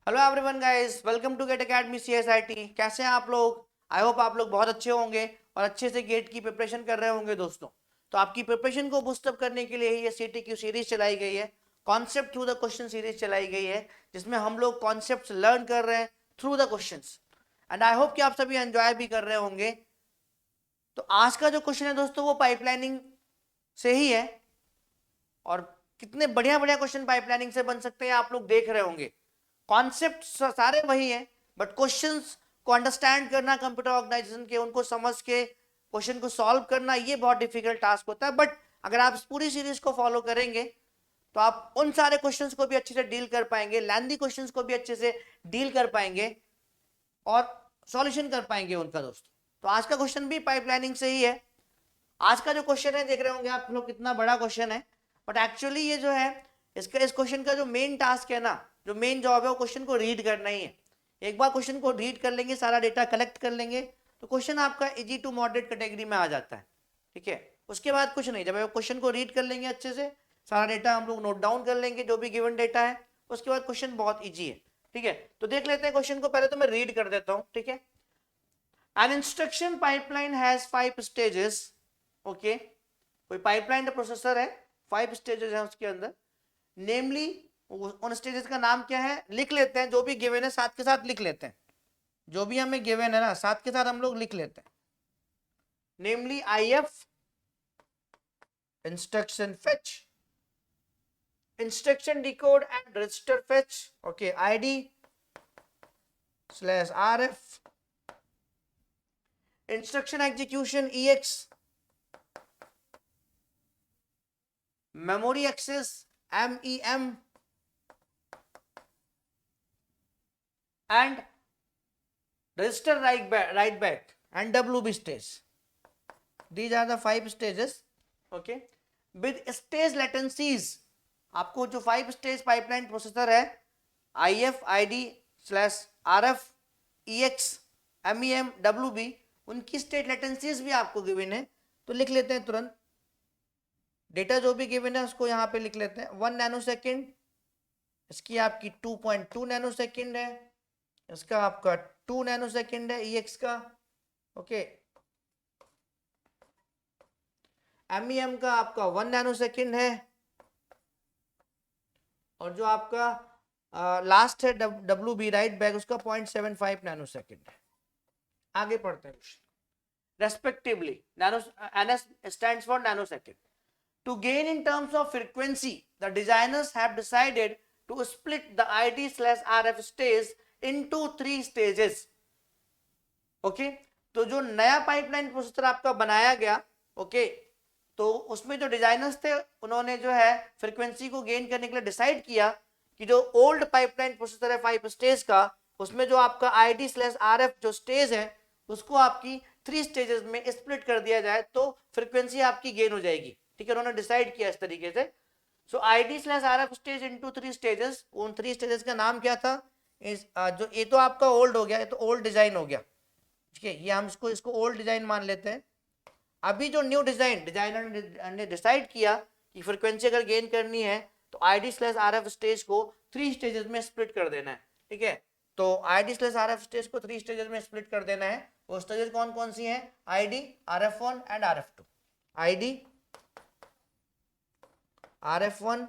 Hello everyone guys, welcome to GATE academy CSIT। कैसे हैं आप लोग? आई होप आप लोग बहुत अच्छे होंगे और अच्छे से गेट की प्रिपरेशन कर रहे होंगे दोस्तों। तो आपकी प्रिपरेशन को बूस्ट अप करने के लिए ही ये CTQ सीरीज चलाई गई है, concept through the question series चलाई गई है, जिसमें हम लोग कॉन्सेप्ट लर्न कर रहे हैं through the questions. And I hope कि आप सभी एंजॉय भी कर रहे होंगे। तो आज का जो क्वेश्चन है दोस्तों, वो पाइपलाइनिंग से ही है। और कितने बढ़िया बढ़िया क्वेश्चन पाइपलाइनिंग से बन सकते हैं आप लोग देख रहे होंगे। कॉन्सेप्ट सारे वही है, बट क्वेश्चंस को अंडरस्टैंड करना, कंप्यूटर ऑर्गेनाइजेशन के उनको समझ के क्वेश्चन को सॉल्व करना, ये बहुत डिफिकल्ट टास्क होता है। बट अगर आप इस पूरी सीरीज को फॉलो करेंगे तो आप उन सारे क्वेश्चंस को भी अच्छे से डील कर पाएंगे, लेंथी क्वेश्चंस को भी अच्छे से डील कर पाएंगे और सॉल्यूशन कर पाएंगे उनका दोस्तों। तो आज का क्वेश्चन भी पाइपलाइनिंग से ही है। आज का जो क्वेश्चन है, देख रहे होंगे आप लोग कितना बड़ा क्वेश्चन है, बट एक्चुअली ये जो है इसका, इस क्वेश्चन का जो मेन टास्क है ना, जो मेन जॉब है, वो क्वेश्चन को रीड करना ही है। एक बार क्वेश्चन को रीड कर लेंगे, सारा डेटा कलेक्ट कर लेंगे, तो क्वेश्चन आपका इजी टू मॉडरेट कैटेगरी में आ जाता है। ठीक है, उसके बाद कुछ नहीं, जब क्वेश्चन को रीड कर लेंगे अच्छे से, सारा डेटा हम लोग नोट डाउन कर लेंगे, जो भी गिवन डेटा है, उसके बाद क्वेश्चन बहुत ईजी है। ठीक है, तो देख लेते हैं क्वेश्चन को। पहले तो मैं रीड कर देता हूँ। ठीक है, an instruction pipeline has 5 stages. Okay, कोई पाइपलाइन प्रोसेसर है, 5 स्टेजेस है उसके अंदर। नेमली, उन स्टेजेस का नाम क्या है लिख लेते हैं, जो भी गिवन है साथ के साथ लिख लेते हैं। जो भी हमें गिवन है ना, साथ के साथ हम लोग लिख लेते हैं। नेमली IF, instruction fetch, instruction decode and register fetch. Okay, ID/RF, instruction execution EX, memory access MEM, and register write back and WB stage. These are the 5 stages. Okay, with stage latencies, आपको जो 5 stage pipeline processor है, IF, ID/RF, EX, MEM, WB, उनकी state लेटेंसीज भी आपको given है। तो लिख लेते हैं तुरंत, डेटा जो भी गिवन है उसको यहाँ पे लिख लेते हैं। 1 नैनो सेकेंड, इसकी आपकी 2.2 नैनो सेकेंड है, इसका आपका 2 नैनो सेकेंड है EX का। ओके, MEM का आपका 1 नैनो सेकेंड है, और जो आपका लास्ट है WB राइट बैक, उसका 0.75 नैनो सेकेंड है। आगे पढ़ते हैं question. Respectively, nano NS stands for nanosecond. To gain in terms of frequency, the designers have decided to split the ID/RF stage into 3 stages. Okay, तो जो नया pipeline processor आपका बनाया गया, ओके, तो उसमें जो डिजाइनर्स थे, उन्होंने जो है फ्रीक्वेंसी को गेन करने के लिए डिसाइड किया कि जो ओल्ड पाइपलाइन प्रोसेसर है 5 स्टेज का, उसमें जो आपका ID/RF जो स्टेज है, उसको आपकी 3 स्टेजेस में स्प्लिट कर दिया जाए, तो फ्रीक्वेंसी आपकी गेन हो जाएगी। ठीक है, उन्होंने डिसाइड किया इस तरीके से। सो ID/RF स्टेज इनटू 3 स्टेजेस। उन 3 स्टेजेस का नाम क्या था? जो ये तो आपका ओल्ड हो गया, ये तो ओल्ड डिजाइन हो गया। ठीक है, ये हम इसको ओल्ड डिजाइन मान लेते हैं। अभी जो न्यू डिजाइनर ने डिसाइड किया कि फ्रीक्वेंसी अगर गेन करनी है, तो ID/RF स्टेज को 3 स्टेजेस में स्प्लिट कर देना है। ठीक है, तो ID/RF स्टेज को 3 स्टेजेस में स्प्लिट कर देना है। वो स्टेजेस कौन कौन सी हैं? ID, RF1 and RF2। ID, RF1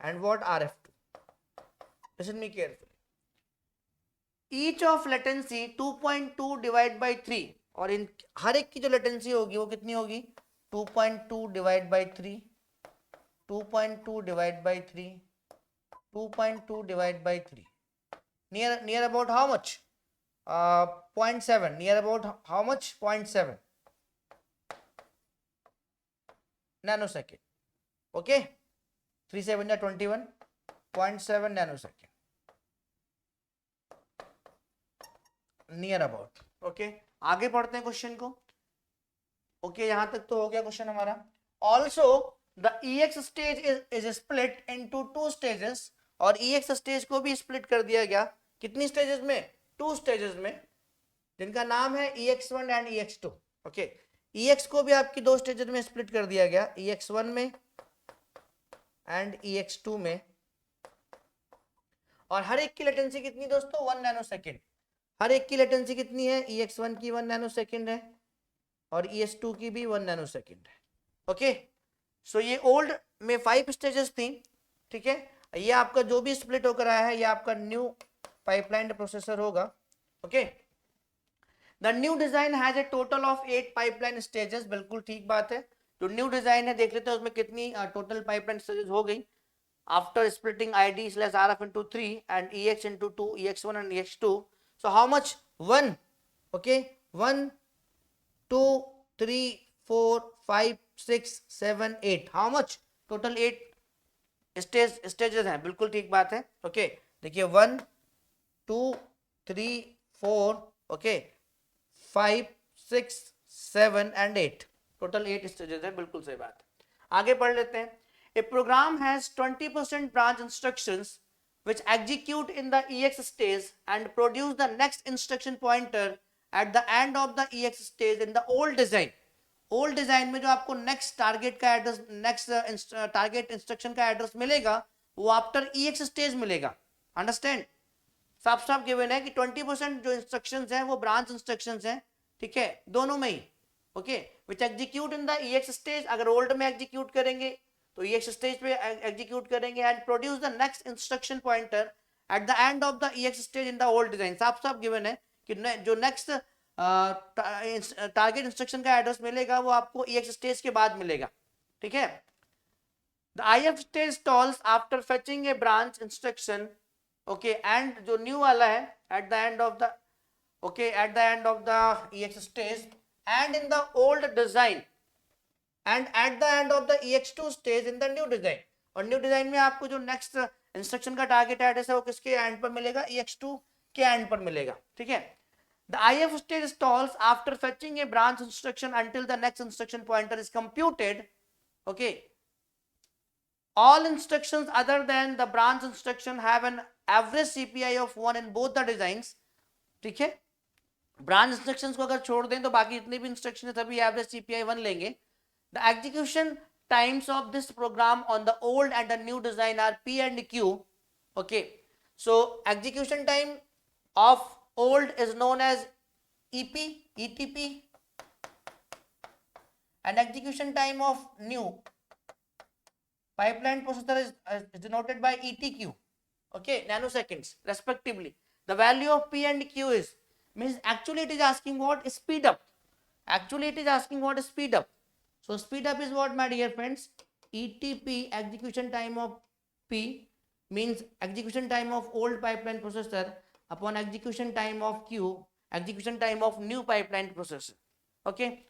and what? RF2. Listen me carefully. Each of latency 2.2 divide by 3, और इन हर एक की जो लेटेंसी होगी वो कितनी होगी? 2.2 divide by 3, 2.2 divide by 3, 2.2 divide by 3, near about how much? 0.7, near about how much? 0.7 nano second. Okay, 3 7 21, 0.7 nano second, near about. Okay, आगे पढ़ते हैं क्वेश्चन को। ओके, यहां तक तो हो गया क्वेश्चन हमारा। Also the EX stage is split into 2 stages, और EX स्टेज को भी स्प्लिट कर दिया गया। कितनी स्टेजेस में? 2 स्टेजेस में, जिनका नाम है EX1 and EX2। Okay, EX को भी आपकी 2 स्टेजेस में स्प्लिट कर दिया गया, EX1 में एंड EX2 में। और हर एक की लेटेंसी कितनी दोस्तों 1 नैनो सेकेंड। हर एक की लेटेंसी कितनी है, EX1 की 1 नैनो सेकेंड है और ES2 की भी 1 नैनो सेकेंड है। ओके, सो ये ओल्ड में 5 स्टेजेस थी, ठीक है। ये आपका जो भी स्प्लिट होकर आया है ये आपका न्यू पाइपलाइन प्रोसेसर होगा। Okay, the new design has a total of 8 pipeline stages, बिल्कुल ठीक बात है। जो न्यू डिजाइन है देख लेते हैं उसमें कितनी टोटल पाइपलाइन स्टेजेस हो गई after splitting ID/RF into 3 and EX into 2, EX1 and EX2. So how much? 1. Okay, 1, 2, 3, 4, 5, 6, 7, 8. How much? Total 8 stages हैं, बिल्कुल ठीक बात है। ओके, देखिए 1, 2, 3, 4, ओके, 5, 6, 7 and 8, टोटल 8 स्टेजेस है, बिल्कुल सही बात है। आगे पढ़ लेते हैं। A program has 20% branch instructions which execute in the EX stage and produce the next instruction pointer at the end of the EX stage in the old design. Old design में जो आपको नेक्स्ट टारगेट का address, next target instruction का address मिलेगा वो after EX stage मिलेगा। Understand, साफ साफ गिवन है कि 20% जो इंस्ट्रक्शंस हैं वो ब्रांच इंस्ट्रक्शंस हैं, ठीक है, दोनों में ही। Okay, which execute in the EX stage, अगर ओल्ड में एग्जीक्यूट करेंगे तो EX स्टेज पे एग्जीक्यूट करेंगे and produce the next instruction pointer at the end of the EX stage in the old design. साफ साफ गिवन है कि जो नेक्स्ट टारगेट इंस्ट्रक्शन का एड्रेस मिलेगा वो आपको EX स्टेज के बाद मिलेगा, ठीक है। The IF stage stalls after fetching a branch instruction, okay, and जो new वाला है at the end of the, okay, at the end of the EX stage and in the old design and at the end of the EX2 stage in the new design। और new design में आपको जो next instruction का target address है वो किसके and पर मिलेगा, EX2 के एंड पर मिलेगा, ठीक है। The IF stage stalls after fetching a branch instruction until the next instruction pointer is computed, okay। All instructions other than the branch instruction have an average CPI of 1 in both the designs, ठीक है। Branch instructions को अगर छोड़ दें तो बाकी जितने भी इंस्ट्रक्शन है सभी एवरेज CPI 1 लेंगे। The execution times of this program on the old and the new design are P and Q। Okay, so execution time of old is known as EP, ETP, and execution time of new pipeline processor is denoted by ETQ, okay, nanoseconds respectively. The value of P and Q is, means actually it is asking what? Speed up. Actually it is asking what? Speed up. So speed up is what, my dear friends? ETP, execution time of P, means execution time of old pipeline processor upon execution time of Q, execution time of new pipeline processor, okay।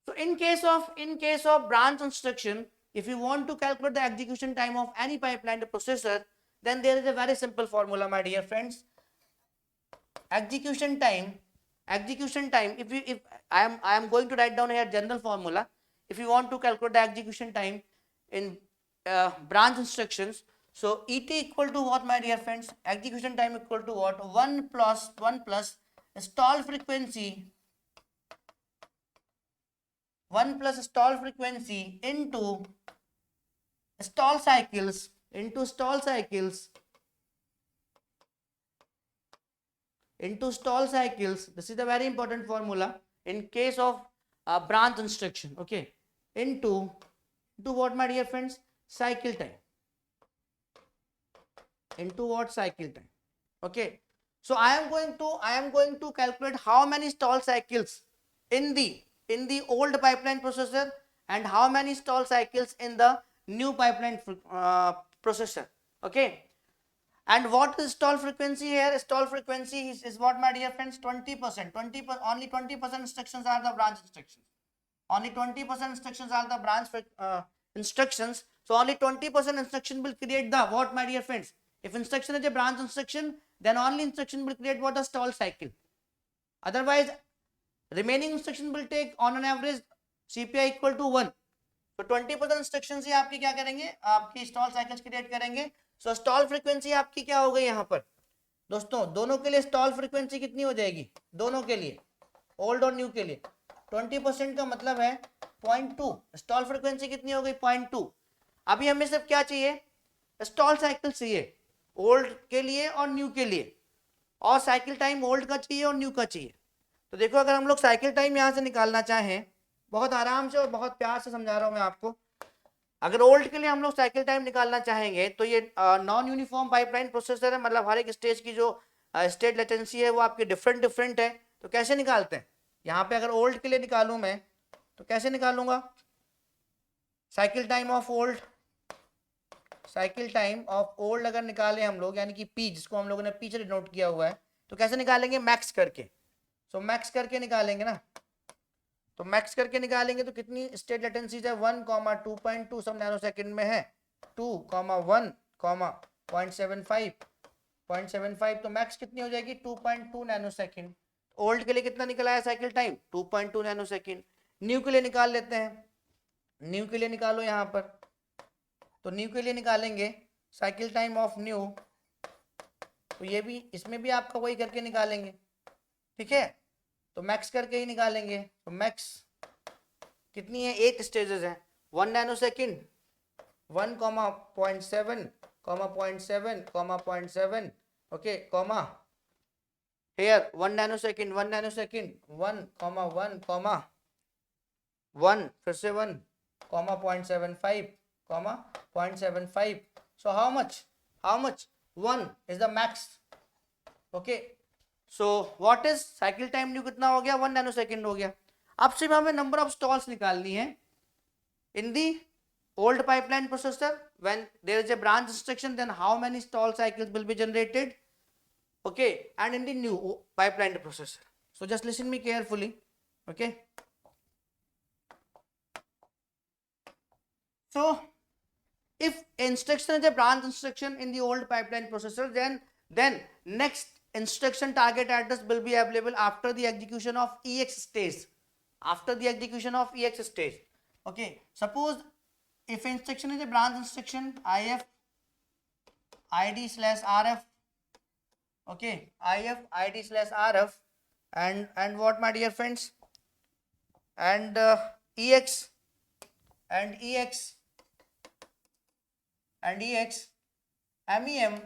So in case of branch instruction, if you want to calculate the execution time of any pipeline processor, then there is a very simple formula, my dear friends. Execution time, if I am going to write down here general formula. If you want to calculate the execution time in branch instructions, so ET equal to what, my dear friends? Execution time equal to what? 1 plus stall frequency, 1 plus stall frequency into stall cycles, into stall cycles. This is the very important formula in case of branch instruction, okay, into what, my dear friends? Cycle time, into what? Cycle time, okay। So I am going to calculate how many stall cycles in the old pipeline processor and how many stall cycles in the new pipeline processor, okay। And what is stall frequency here? Stall frequency is what, my dear friends? 20%. Only 20% instructions are the branch instructions. Only 20% instructions are the branch instructions. So only 20% instruction will create the what, my dear friends? If instruction is a branch instruction, then only instruction will create what? The stall cycle. Otherwise, remaining instruction will take on an average CPI equal to 1. तो 20% instruction ही आपकी क्या करेंगे? आपकी stall cycles create करेंगे। सो stall frequency आपकी क्या हो गई यहाँ पर दोस्तों? दोनों के लिए स्टॉल फ्रीक्वेंसी कितनी हो जाएगी? दोनों के लिए, ओल्ड और न्यू के लिए 20% का मतलब है 0.2। स्टॉल फ्रीक्वेंसी कितनी हो गई? 0.2। अभी हमें सिर्फ क्या चाहिए? स्टॉल साइकिल चाहिए। ओल्ड के लिए और न्यू के लिए, और साइकिल टाइम ओल्ड का चाहिए और न्यू का चाहिए। तो देखो अगर हम लोग साइकिल टाइम यहाँ से निकालना चाहें, बहुत आराम से और बहुत प्यार से समझा रहा हूँ मैं आपको, अगर ओल्ड के लिए हम लोग साइकिल टाइम निकालना चाहेंगे तो ये नॉन यूनिफॉर्म पाइपलाइन प्रोसेसर है, मतलब हर एक स्टेज की जो स्टेट लेटेंसी है वो आपकी डिफरेंट डिफरेंट है। तो कैसे निकालते हैं, यहाँ पे अगर ओल्ड के लिए निकालूं मैं तो कैसे निकालूंगा, cycle time of old, cycle time of old अगर निकाले हम लोग, यानी कि पी, जिसको हम लोगों ने पी से डिनोट किया हुआ है, तो कैसे निकालेंगे, मैक्स करके। सो मैक्स करके निकालेंगे ना, तो मैक्स करके निकालेंगे तो कितनी स्टेट लेटेंसीज है, 1,2.2 सब नैनो सेकंड में है, 2,1, 0.75 तो मैक्स कितनी हो जाएगी 2.2 नैनो सेकंड। ओल्ड के लिए कितना निकला है cycle time 2.2 nano second. New के लिए निकाल लेते हैं, न्यू के लिए निकालो यहाँ पर, तो न्यू के लिए निकालेंगे साइकिल टाइम ऑफ न्यू, तो ये भी इसमें भी आपका वही करके निकालेंगे, ठीक है, तो मैक्स करके ही निकालेंगे। तो मैक्स कितनी है, 8 स्टेजेस हैं, 1 nano second, 1, 0.7, 0.7, 0.7, okay, comma here 1 nano second, 1 nano second, 1, 1, 1 फिर से 1, 0.75, 0.75, so how much 1 is the max, okay, so what is cycle time new कितना हो गया 1 नैनो सेकंड हो गया। अब सिर्फ हमें नंबर ऑफ स्टॉल्स निकालनी है in the old pipeline processor when there is a branch instruction, then how many stall cycles will be generated, okay, and in the new pipeline processor. So just listen me carefully, okay. So if instruction is a branch instruction in the old pipeline processor, then next instruction target address will be available after the execution of ex stage, after the execution of ex stage, okay. Suppose if instruction is a branch instruction, if id slash rf, okay, if id slash rf, and what my dear friends, and ex and ex and ex mem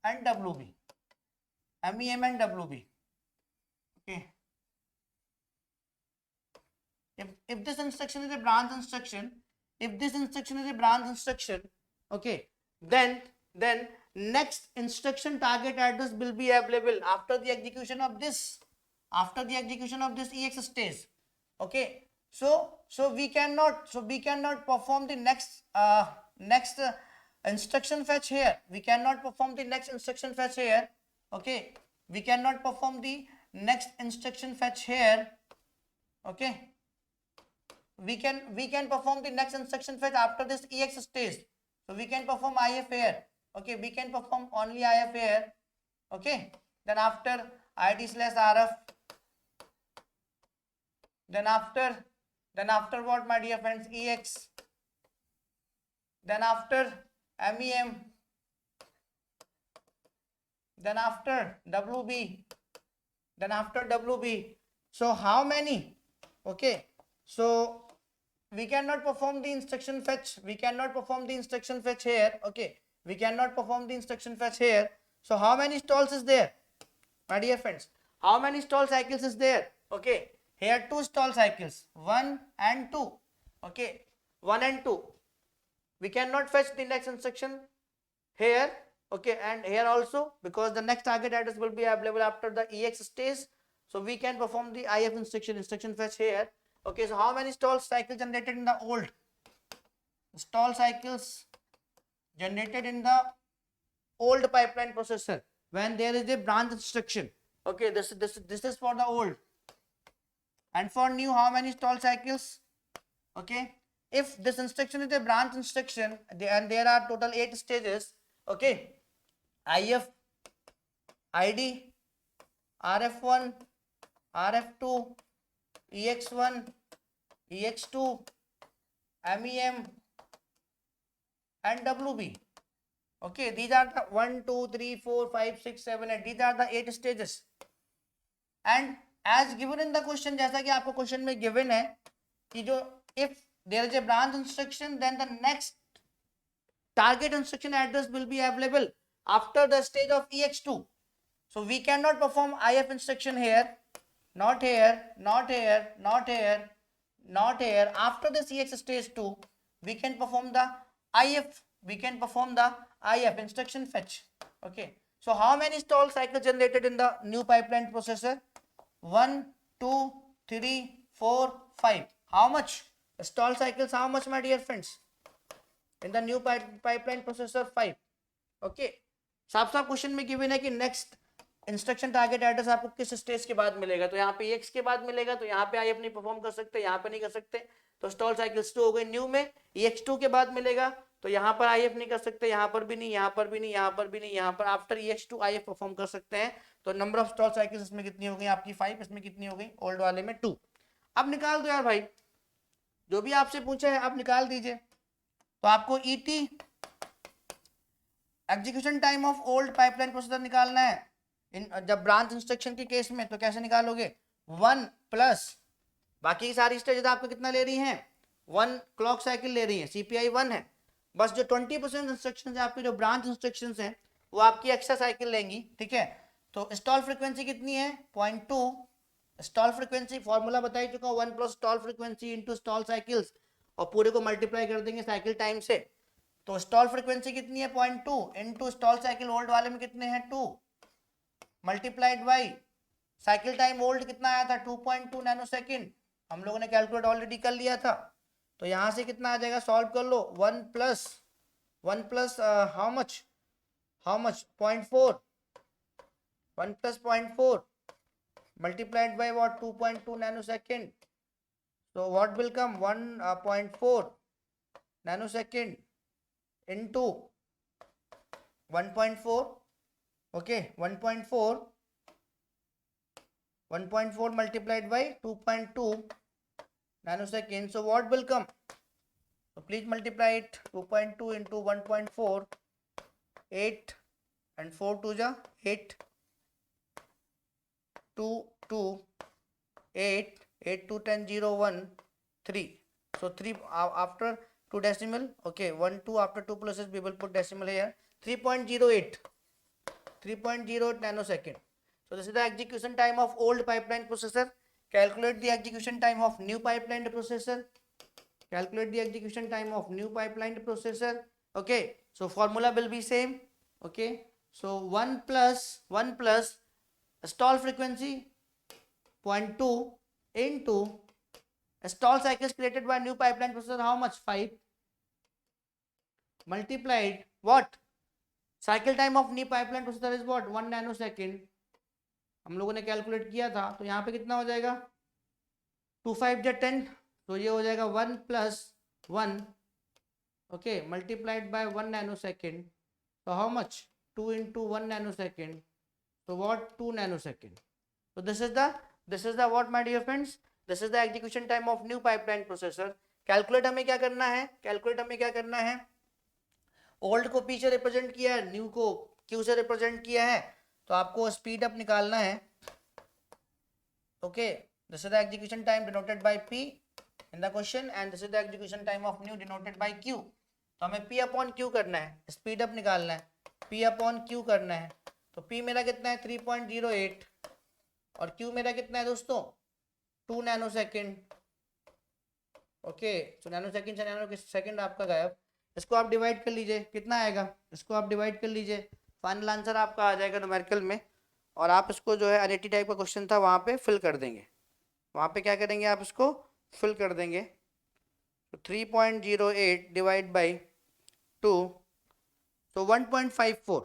and wb, mem and wb, okay. If this instruction is a branch instruction, if this instruction is a branch instruction, okay, then next instruction target address will be available after the execution of this, after the execution of this ex stage, okay. So we cannot perform the next instruction fetch here, we cannot perform the next instruction fetch here, okay, we cannot perform the next instruction fetch here, okay. We can perform the next instruction fetch after this ex stage, so we can perform if here, okay, we can perform only if here, okay. Then after id slash rf, then after what my dear friends, ex, then after mem, then after wb, then after wb. So how many, okay, so we cannot perform the instruction fetch, we cannot perform the instruction fetch here, okay, we cannot perform the instruction fetch here. So how many stalls is there my dear friends, how many stall cycles is there, okay, here 2 stall cycles, 1 and 2, okay, 1 and 2, we cannot fetch the next instruction here, okay, and here also, because the next target address will be available after the ex stage, so we can perform the if instruction fetch here, okay. So how many stall cycles generated in the old, stall cycles generated in the old pipeline processor when there is a branch instruction, okay, this is for the old, and for new how many stall cycles, okay. If this instruction is a branch instruction and there are total 8 stages, okay, if id rf1, rf2, ex1, ex2, mem and wb, okay, these are the 1 2 3 4 5 6 7 8, these are the 8 stages, and as given in the question, जैसा कि आपको question में given है कि जो if there is a branch instruction, then the next target instruction address will be available after the stage of ex2. So we cannot perform if instruction here, not here, not here, not here, not here. After this ex stage 2, we can perform the if, instruction fetch. Okay, so how many stall cycles generated in the new pipeline processor? 1, 2, 3, 4, 5. How much stall cycles? How much, my dear friends, in the new pipeline processor? 5. Okay, साफ साफ question में given है कि next instruction target address आपको किस stage के बाद मिलेगा, तो यहाँ पे एक्स के बाद मिलेगा, तो यहाँ पे आई नहीं परफॉर्म कर सकते, यहाँ पे नहीं कर सकते, तो स्टॉल साइकिल्स 2 हो गई। न्यू में EX2 के बाद मिलेगा, तो यहाँ पर IF नहीं कर सकते, यहाँ पर भी नहीं, यहाँ पर भी नहीं, यहाँ पर भी नहीं, यहाँ पर आफ्टर EX2 IF परफॉर्म कर सकते हैं। तो नंबर ऑफ स्टॉल साइकिल्स इसमें कितनी हो गई आपकी? 5। इसमें कितनी हो गई? ओल्ड वाले में 2। अब निकाल दो यार भाई, जो भी आपसे पूछा है आप निकाल दीजिए। तो आपको ET execution time of old pipeline processor निकालना है। जब ब्रांच इंस्ट्रक्शन के केस में तो कैसे निकालोगे? 1 प्लस बाकी की सारी स्टेज आपको कितना ले रही हैं? 1 क्लॉक साइकिल ले रही है, CPI 1 है। बस जो 20% इंस्ट्रक्शन है आपकी, जो ब्रांच इंस्ट्रक्शन हैं, वो आपकी एक्स्ट्रा साइकिल लेंगी, ठीक है। तो स्टॉल फ्रीक्वेंसी कितनी है? 0.2। स्टॉल फ्रीक्वेंसी फॉर्मूला बता ही चुका हूँ, 1 plus stall frequency into stall cycles, और पूरे को मल्टीप्लाई कर देंगे साइकिल टाइम से। तो स्टॉल फ्रीक्वेंसी कितनी है? 0.2 इंटू स्टॉल साइकिल ओल्ड वाले में कितने हैं? 2 multiplied by cycle time old कितना आया था? 2.2 नैनो सेकेंड। हम लोगों ने कैलकुलेट ऑलरेडी कर लिया था, तो यहां से कितना आ जाएगा? सॉल्व कर लो। 1 plus how much 0.4, 1 plus 0.4 multiplied by what? 2.2 nanosecond. So what will come? 1.4 nanosecond into 1.4. Okay, 1.4 multiplied by 2.2 nanosecond. So what will come? So please multiply it. 2.2 into 1.4, 8 and 4 to the 8. 2 8 8 to 10 0 1 3. So 3 after 2 decimal. Okay, 1 2 after 2 places we will put decimal here. 3.08 nanosecond. So this is the execution time of old pipeline processor. Calculate the execution time of new pipeline processor. Okay, so formula will be same. Okay, so 1 plus stall frequency 0.2 into stall cycles created by new pipeline processor, how much? 5 multiplied what? Cycle time of new pipeline processor is what? 1 nanosecond. हम लोगों ने calculate किया था, तो यहाँ पे कितना हो जाएगा? 2 5 जा 10, तो ये हो जाएगा 1 plus 1, okay, multiplied by 1 nanosecond. तो how much? 2 into 1 nanosecond. So what? 2 nanosecond. So this is the what, my dear friends? This is the execution time of new pipeline processor. Calculate हमें क्या करना है? ओल्ड को P से represent किया है, new को Q से रिप्रेजेंट किया है, तो आपको स्पीड अप निकालना है। Okay, this is the execution time denoted by P in the question, and this is the execution time of new denoted by Q. तो हमें P अपॉन Q करना है, स्पीड अप निकालना है, P अपॉन Q करना है। तो P मेरा कितना है? 3.08, और Q मेरा कितना है दोस्तों? 2 नैनोसेकेंड। ओके, सो नैनोसेकेंड से नैनोसेकेंड आपका गायब। इसको आप डिवाइड कर लीजिए, कितना आएगा? इसको आप डिवाइड कर लीजिए, फाइनल आंसर आपका आ जाएगा न्यूमेरिकल में। और आप इसको जो है NAT टाइप का क्वेश्चन था वहाँ पे फिल कर देंगे, वहाँ पे क्या करेंगे आप इसको फिल कर देंगे। तो 3.08 डिवाइड बाई 2, तो 1.54.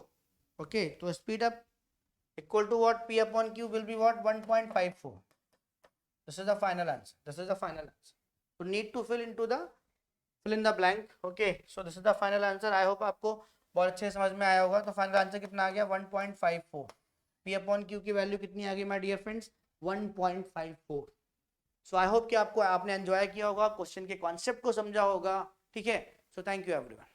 ओके, तो speed up equal to what? P upon Q will be what? 1.54. This is the final answer. So need to fill in the blank. Okay, so this is the final answer. I hope आपको बहुत अच्छे समझ में आया होगा। तो final answer कितना आ गया? 1.54. P upon Q की वैल्यू कितनी आ गई my dear friends? 1.54. So I hope कि आपने एंजॉय किया होगा, क्वेश्चन के कॉन्सेप्ट को समझा होगा, ठीक है। So thank you everyone.